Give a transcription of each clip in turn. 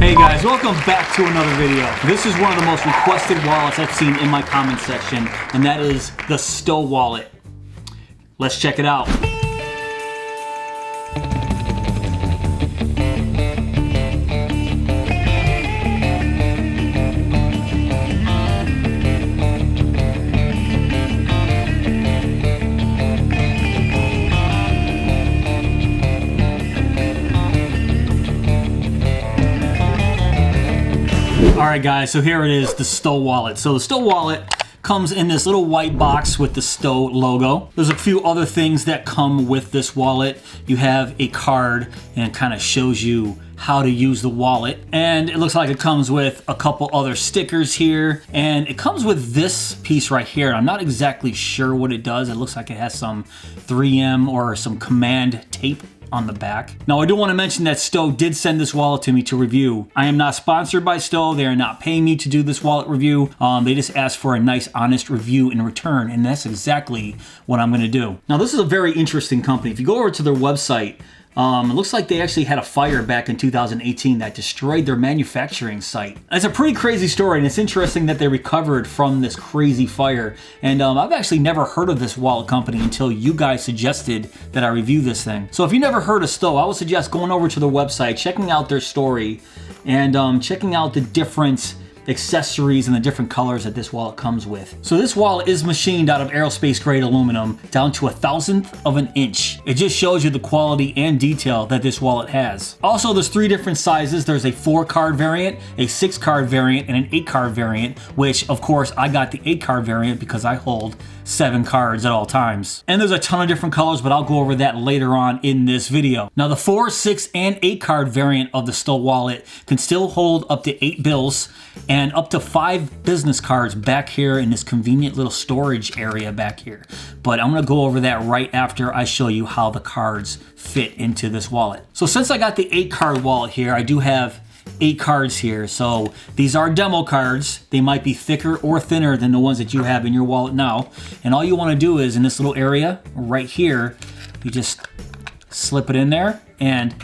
Hey guys, welcome back to another video. This is one of the most requested wallets I've seen in my comment section, and that is the STOW Wallet. Let's check it out. Alright guys, so here it is, the STOW Wallet. So the STOW Wallet comes in this little white box with the STOW logo. There's a few other things that come with this wallet. You have a card and it kind of shows you how to use the wallet. And it looks like it comes with a couple other stickers here. And it comes with this piece right here. I'm not exactly sure what it does. It looks like it has some 3M or some command tape on the back. Now I do want to mention that STOW did send this wallet to me to review. I am not sponsored by STOW. They are not paying me to do this wallet review. They just asked for a nice honest review in return, and that's exactly what I'm going to do. Now this is a very interesting company. If you go over to their website, it looks like they actually had a fire back in 2018 that destroyed their manufacturing site. It's a pretty crazy story, and it's interesting that they recovered from this crazy fire. And I've actually never heard of this wallet company until you guys suggested that I review this thing. So if you never heard of STOW, I would suggest going over to their website, checking out their story, and checking out the different accessories and the different colors that this wallet comes with. So this wallet is machined out of aerospace-grade aluminum down to 1,000th of an inch. It just shows you the quality and detail that this wallet has. Also, there's 3 different sizes. There's a 4-card variant, a 6-card variant, and an 8-card variant, which of course I got the 8-card variant because I hold 7 cards at all times. And there's a ton of different colors, but I'll go over that later on in this video. Now the 4, 6, and 8-card variant of the STOW Wallet can still hold up to 8 bills and up to 5 business cards back here in this convenient little storage area back here. But I'm gonna go over that right after I show you how the cards fit into this wallet. So since I got the 8-card wallet here, I do have 8 cards here. So these are demo cards. They might be thicker or thinner than the ones that you have in your wallet now. And all you want to do is in this little area right here, you just slip it in there and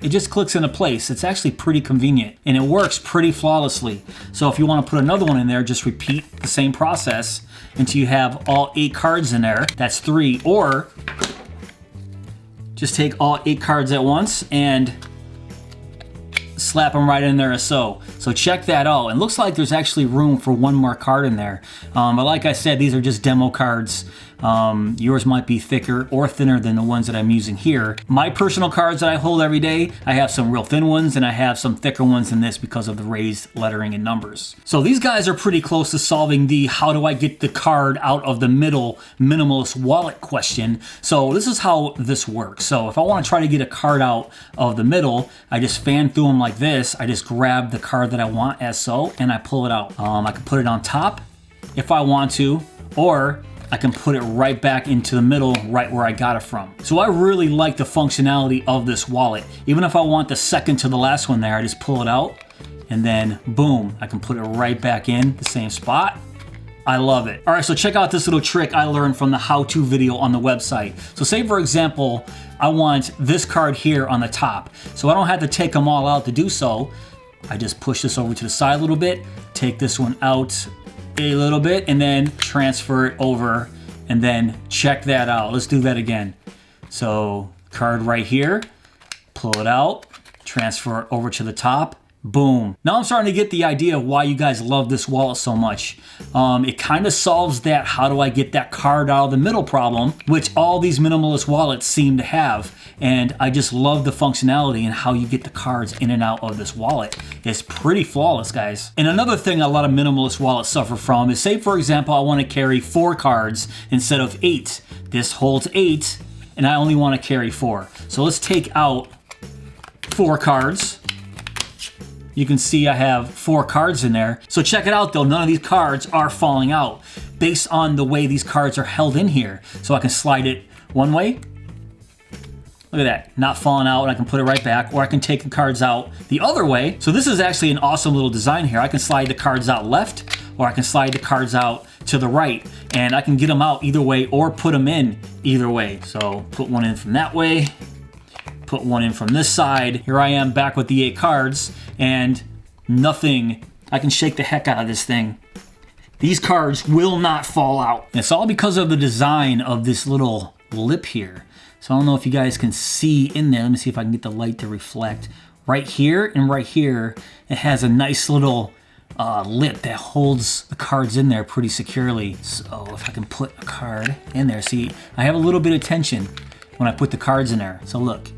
it just clicks into place. It's actually pretty convenient and it works pretty flawlessly. So if you want to put another one in there, just repeat the same process until you have all 8 cards in there. That's 3. Or just take all 8 cards at once and slap them right in there as so. So check that out. It looks like there's actually room for 1 more card in there. But like I said, these are just demo cards. Yours might be thicker or thinner than the ones that I'm using here. My personal cards that I hold every day, I have some real thin ones and I have some thicker ones than this because of the raised lettering and numbers. So these guys are pretty close to solving the how do I get the card out of the middle minimalist wallet question. So this is how this works. So if I want to try to get a card out of the middle, I just fan through them like this. I just grab the card that I want as so, and I pull it out. I can put it on top if I want to, or I can put it right back into the middle, right where I got it from. So I really like the functionality of this wallet. Even if I want the second to the last one there, I just pull it out and then boom, I can put it right back in the same spot. I love it. All right, so check out this little trick I learned from the how-to video on the website. So say for example, I want this card here on the top. So I don't have to take them all out to do so. I just push this over to the side a little bit, take this one out a little bit, and then transfer it over, and then check that out. Let's do that again. So card right here, pull it out, transfer it over to the top, boom. Now I'm starting to get the idea of why you guys love this wallet so much. It kind of solves that how do I get that card out of the middle problem, which all these minimalist wallets seem to have. And I just love the functionality and how you get the cards in and out of this wallet. It's pretty flawless, guys. And another thing a lot of minimalist wallets suffer from is, say for example, I want to carry 4 cards instead of 8. This holds 8 and I only want to carry 4. So let's take out 4 cards. You can see I have 4 cards in there. So check it out though, none of these cards are falling out based on the way these cards are held in here. So I can slide it one way. Look at that, not falling out, and I can put it right back, or I can take the cards out the other way. So this is actually an awesome little design here. I can slide the cards out left, or I can slide the cards out to the right, and I can get them out either way or put them in either way. So put one in from that way, put one in from this side. Here I am back with the 8 cards, and nothing. I can shake the heck out of this thing. These cards will not fall out. And it's all because of the design of this little lip here. So I don't know if you guys can see in there. Let me see if I can get the light to reflect. Right here and right here, it has a nice little lip that holds the cards in there pretty securely. So if I can put a card in there, see, I have a little bit of tension when I put the cards in there. So look,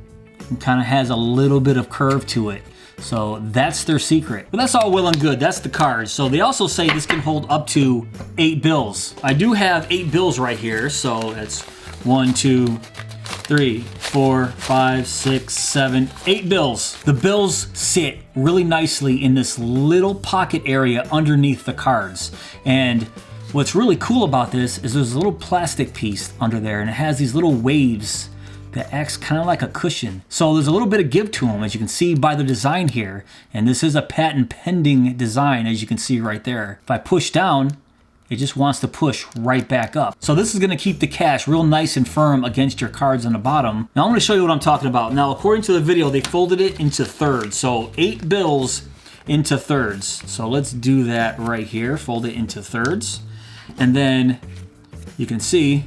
it kind of has a little bit of curve to it. So that's their secret. But that's all well and good. That's the cards. So they also say this can hold up to 8 bills. I do have 8 bills right here. So that's 1, 2, 3, 4, 5, 6, 7, 8 bills. The bills sit really nicely in this little pocket area underneath the cards. And what's really cool about this is there's a little plastic piece under there, and it has these little waves that acts kind of like a cushion. So there's a little bit of give to them, as you can see by the design here. And this is a patent pending design, as you can see right there. If I push down, it just wants to push right back up. So this is gonna keep the cash real nice and firm against your cards on the bottom. Now I'm gonna show you what I'm talking about. Now, according to the video, they folded it into thirds. So 8 bills into thirds. So let's do that right here. Fold it into thirds. And then you can see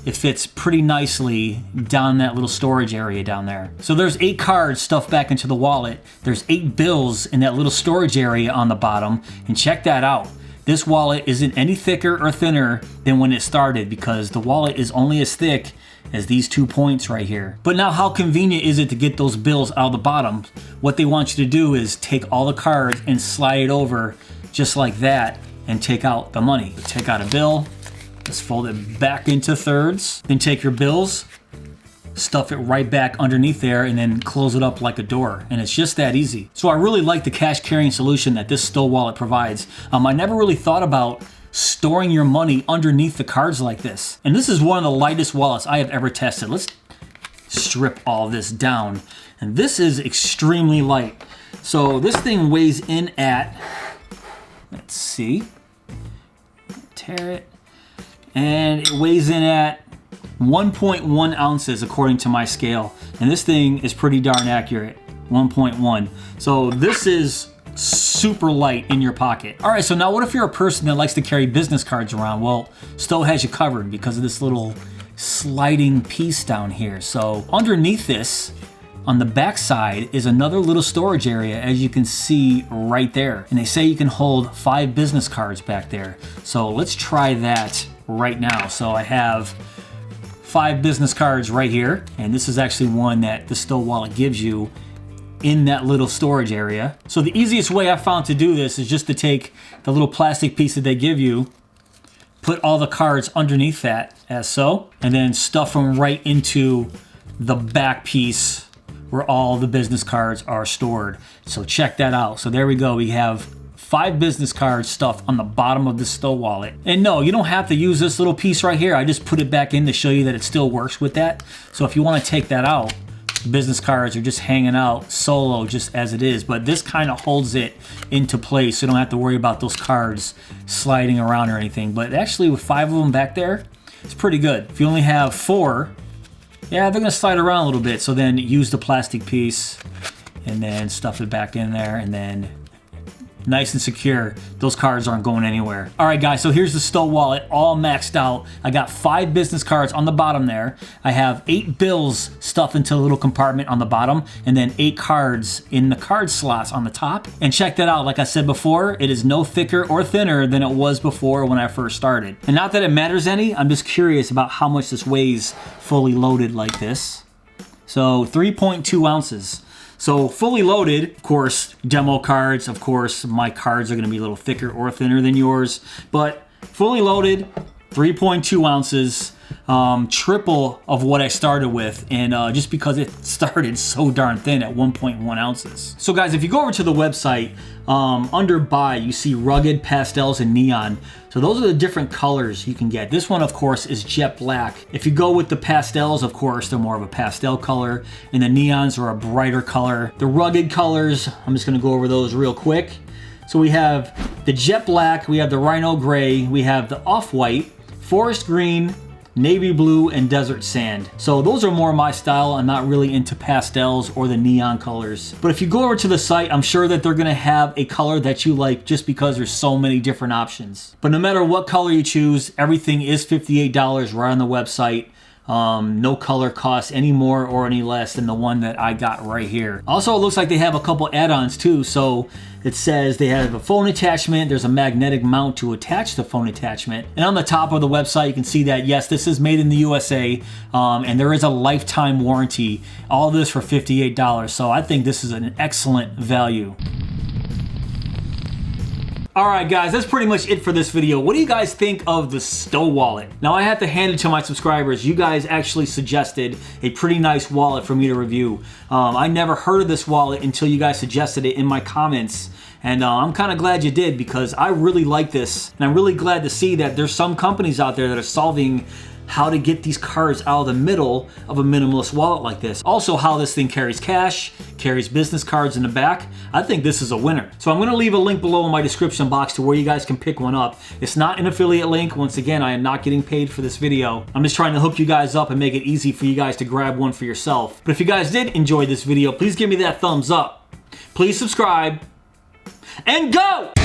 it fits pretty nicely down that little storage area down there. So there's 8 cards stuffed back into the wallet. There's 8 bills in that little storage area on the bottom. And check that out. This wallet isn't any thicker or thinner than when it started, because the wallet is only as thick as these 2 points right here. But now, how convenient is it to get those bills out of the bottom? What they want you to do is take all the cards and slide it over just like that and take out the money. Take out a bill, just fold it back into thirds, then take your bills, stuff it right back underneath there, and then close it up like a door. And it's just that easy. So I really like the cash carrying solution that this STOW wallet provides. I never really thought about storing your money underneath the cards like this. And this is one of the lightest wallets I have ever tested. Let's strip all this down. And this is extremely light. So this thing weighs in at, let's see, tear it, and it weighs in at 1.1 ounces according to my scale. And this thing is pretty darn accurate, 1.1. So this is super light in your pocket. All right, so now what if you're a person that likes to carry business cards around? Well, STOW has you covered because of this little sliding piece down here. So underneath this, on the back side, is another little storage area, as you can see right there. And they say you can hold 5 business cards back there. So let's try that right now. So I have 5 business cards right here, and this is actually one that the STOW wallet gives you in that little storage area. So the easiest way I found to do this is just to take the little plastic piece that they give you, put all the cards underneath that as so, and then stuff them right into the back piece where all the business cards are stored. So check that out. So there we go. We have 5 business cards stuffed on the bottom of the STOW wallet. And no, you don't have to use this little piece right here. I just put it back in to show you that it still works with that. So if you want to take that out, business cards are just hanging out solo just as it is. But this kind of holds it into place, so you don't have to worry about those cards sliding around or anything. But actually with 5 of them back there, it's pretty good. If you only have 4, yeah, they're gonna slide around a little bit. So then use the plastic piece and then stuff it back in there, and then nice and secure. Those cards aren't going anywhere. All right, guys, so here's the STOW wallet all maxed out. I got 5 business cards on the bottom there. I have 8 bills stuffed into a little compartment on the bottom, and then 8 cards in the card slots on the top. And check that out. Like I said before, it is no thicker or thinner than it was before when I first started. And not that it matters any, I'm just curious about how much this weighs fully loaded like this. So 3.2 ounces. So fully loaded, of course, demo cards, of course, my cards are gonna be a little thicker or thinner than yours, but fully loaded, 3.2 ounces, triple of what I started with, and just because it started so darn thin at 1.1 ounces. So guys, if you go over to the website, under buy, you see rugged, pastels, and neon. So those are the different colors you can get. This one, of course, is jet black. If you go with the pastels, of course, they're more of a pastel color, and the neons are a brighter color. The rugged colors, I'm just gonna go over those real quick. So we have the jet black, we have the rhino gray, we have the off-white, forest green, navy blue, and desert sand. So those are more my style. I'm not really into pastels or the neon colors. But if you go over to the site, I'm sure that they're gonna have a color that you like just because there's so many different options. But no matter what color you choose, everything is $58 right on the website. No color costs any more or any less than the one that I got right here. Also, it looks like they have a couple add-ons too. So it says they have a phone attachment. There's a magnetic mount to attach the phone attachment. And on the top of the website, you can see that, yes, this is made in the USA, and there is a lifetime warranty. All this for $58. So I think this is an excellent value. Alright guys, that's pretty much it for this video. What do you guys think of the STOW Wallet? Now I have to hand it to my subscribers. You guys actually suggested a pretty nice wallet for me to review. I never heard of this wallet until you guys suggested it in my comments. And I'm kind of glad you did, because I really like this. And I'm really glad to see that there's some companies out there that are solving how to get these cards out of the middle of a minimalist wallet like this. Also, how this thing carries cash, carries business cards in the back. I think this is a winner. So I'm gonna leave a link below in my description box to where you guys can pick one up. It's not an affiliate link. Once again, I am not getting paid for this video. I'm just trying to hook you guys up and make it easy for you guys to grab one for yourself. But if you guys did enjoy this video, please give me that thumbs up. Please subscribe and go!